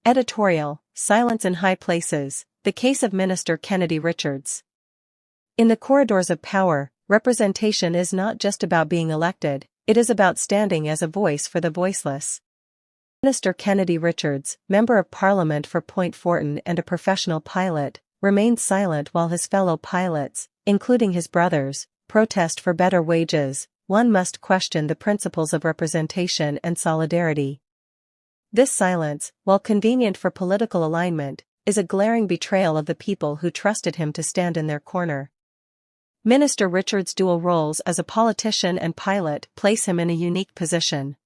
Editorial: Silence in High Places, The Case of Minister Kennedy Richards. In the corridors of power, representation is not just about being elected, it is about standing as a voice for the voiceless. Minister Kennedy Richards, Member of Parliament for Point Fortin and a professional pilot, remained silent while his fellow pilots, including his brothers, protest for better wages. One must question the principles of representation and solidarity. This silence, while convenient for political alignment, is a glaring betrayal of the people who trusted him to stand in their corner. Minister Richards' dual roles as a politician and pilot place him in a unique position.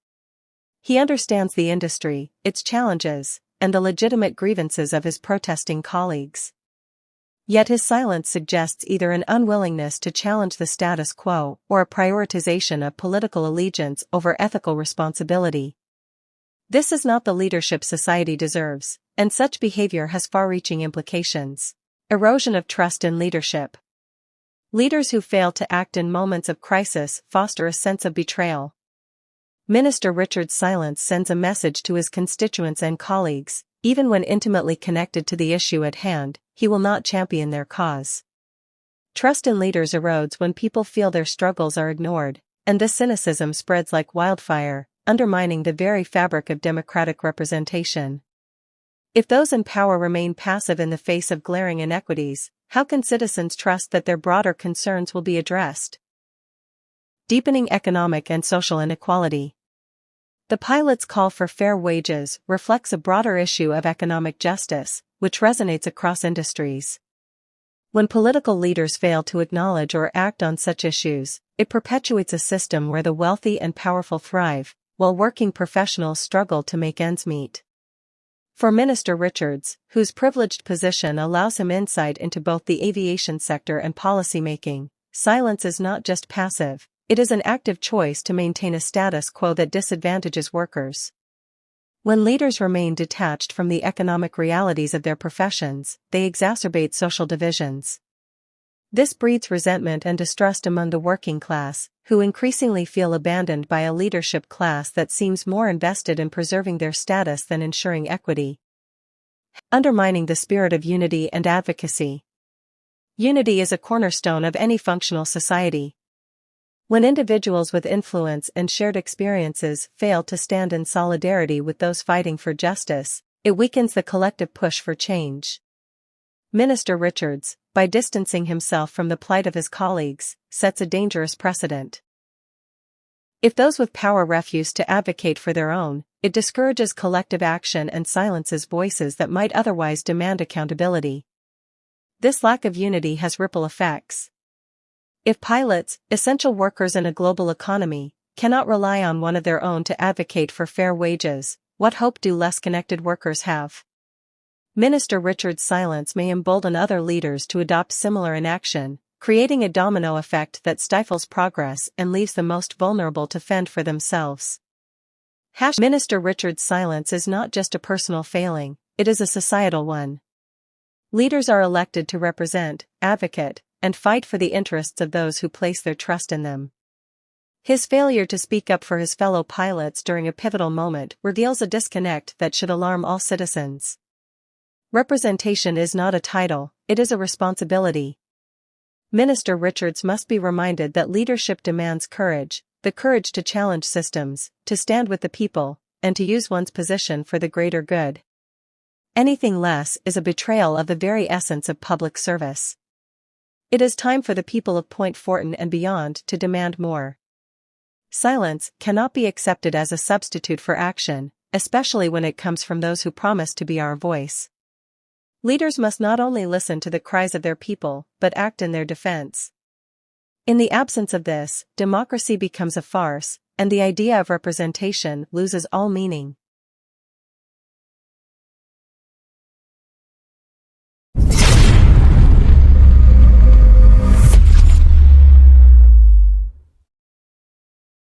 He understands the industry, its challenges, and the legitimate grievances of his protesting colleagues. Yet his silence suggests either an unwillingness to challenge the status quo or a prioritization of political allegiance over ethical responsibility. This is not the leadership society deserves, and such behavior has far-reaching implications. Erosion of trust in leadership. Leaders who fail to act in moments of crisis foster a sense of betrayal. Minister Richards' silence sends a message to his constituents and colleagues: even when intimately connected to the issue at hand, he will not champion their cause. Trust in leaders erodes when people feel their struggles are ignored, and this cynicism spreads like wildfire, undermining the very fabric of democratic representation. If those in power remain passive in the face of glaring inequities, how can citizens trust that their broader concerns will be addressed? Deepening economic and social inequality. The pilot's call for fair wages reflects a broader issue of economic justice, which resonates across industries. When political leaders fail to acknowledge or act on such issues, it perpetuates a system where the wealthy and powerful thrive, while working professionals struggle to make ends meet. For Minister Richards, whose privileged position allows him insight into both the aviation sector and policymaking, silence is not just passive, it is an active choice to maintain a status quo that disadvantages workers. When leaders remain detached from the economic realities of their professions, they exacerbate social divisions. This breeds resentment and distrust among the working class, who increasingly feel abandoned by a leadership class that seems more invested in preserving their status than ensuring equity. Undermining the spirit of unity and advocacy. Unity is a cornerstone of any functional society. When individuals with influence and shared experiences fail to stand in solidarity with those fighting for justice, it weakens the collective push for change. Minister Richards, by distancing himself from the plight of his colleagues, sets a dangerous precedent. If those with power refuse to advocate for their own, it discourages collective action and silences voices that might otherwise demand accountability. This lack of unity has ripple effects. If pilots, essential workers in a global economy, cannot rely on one of their own to advocate for fair wages, what hope do less connected workers have? Minister Richards' silence may embolden other leaders to adopt similar inaction, creating a domino effect that stifles progress and leaves the most vulnerable to fend for themselves. Minister Richards' silence is not just a personal failing, it is a societal one. Leaders are elected to represent, advocate, and fight for the interests of those who place their trust in them. His failure to speak up for his fellow pilots during a pivotal moment reveals a disconnect that should alarm all citizens. Representation is not a title, it is a responsibility. Minister Richards must be reminded that leadership demands courage, the courage to challenge systems, to stand with the people, and to use one's position for the greater good. Anything less is a betrayal of the very essence of public service. It is time for the people of Point Fortin and beyond to demand more. Silence cannot be accepted as a substitute for action, especially when it comes from those who promise to be our voice. Leaders must not only listen to the cries of their people, but act in their defense. In the absence of this, democracy becomes a farce, and the idea of representation loses all meaning.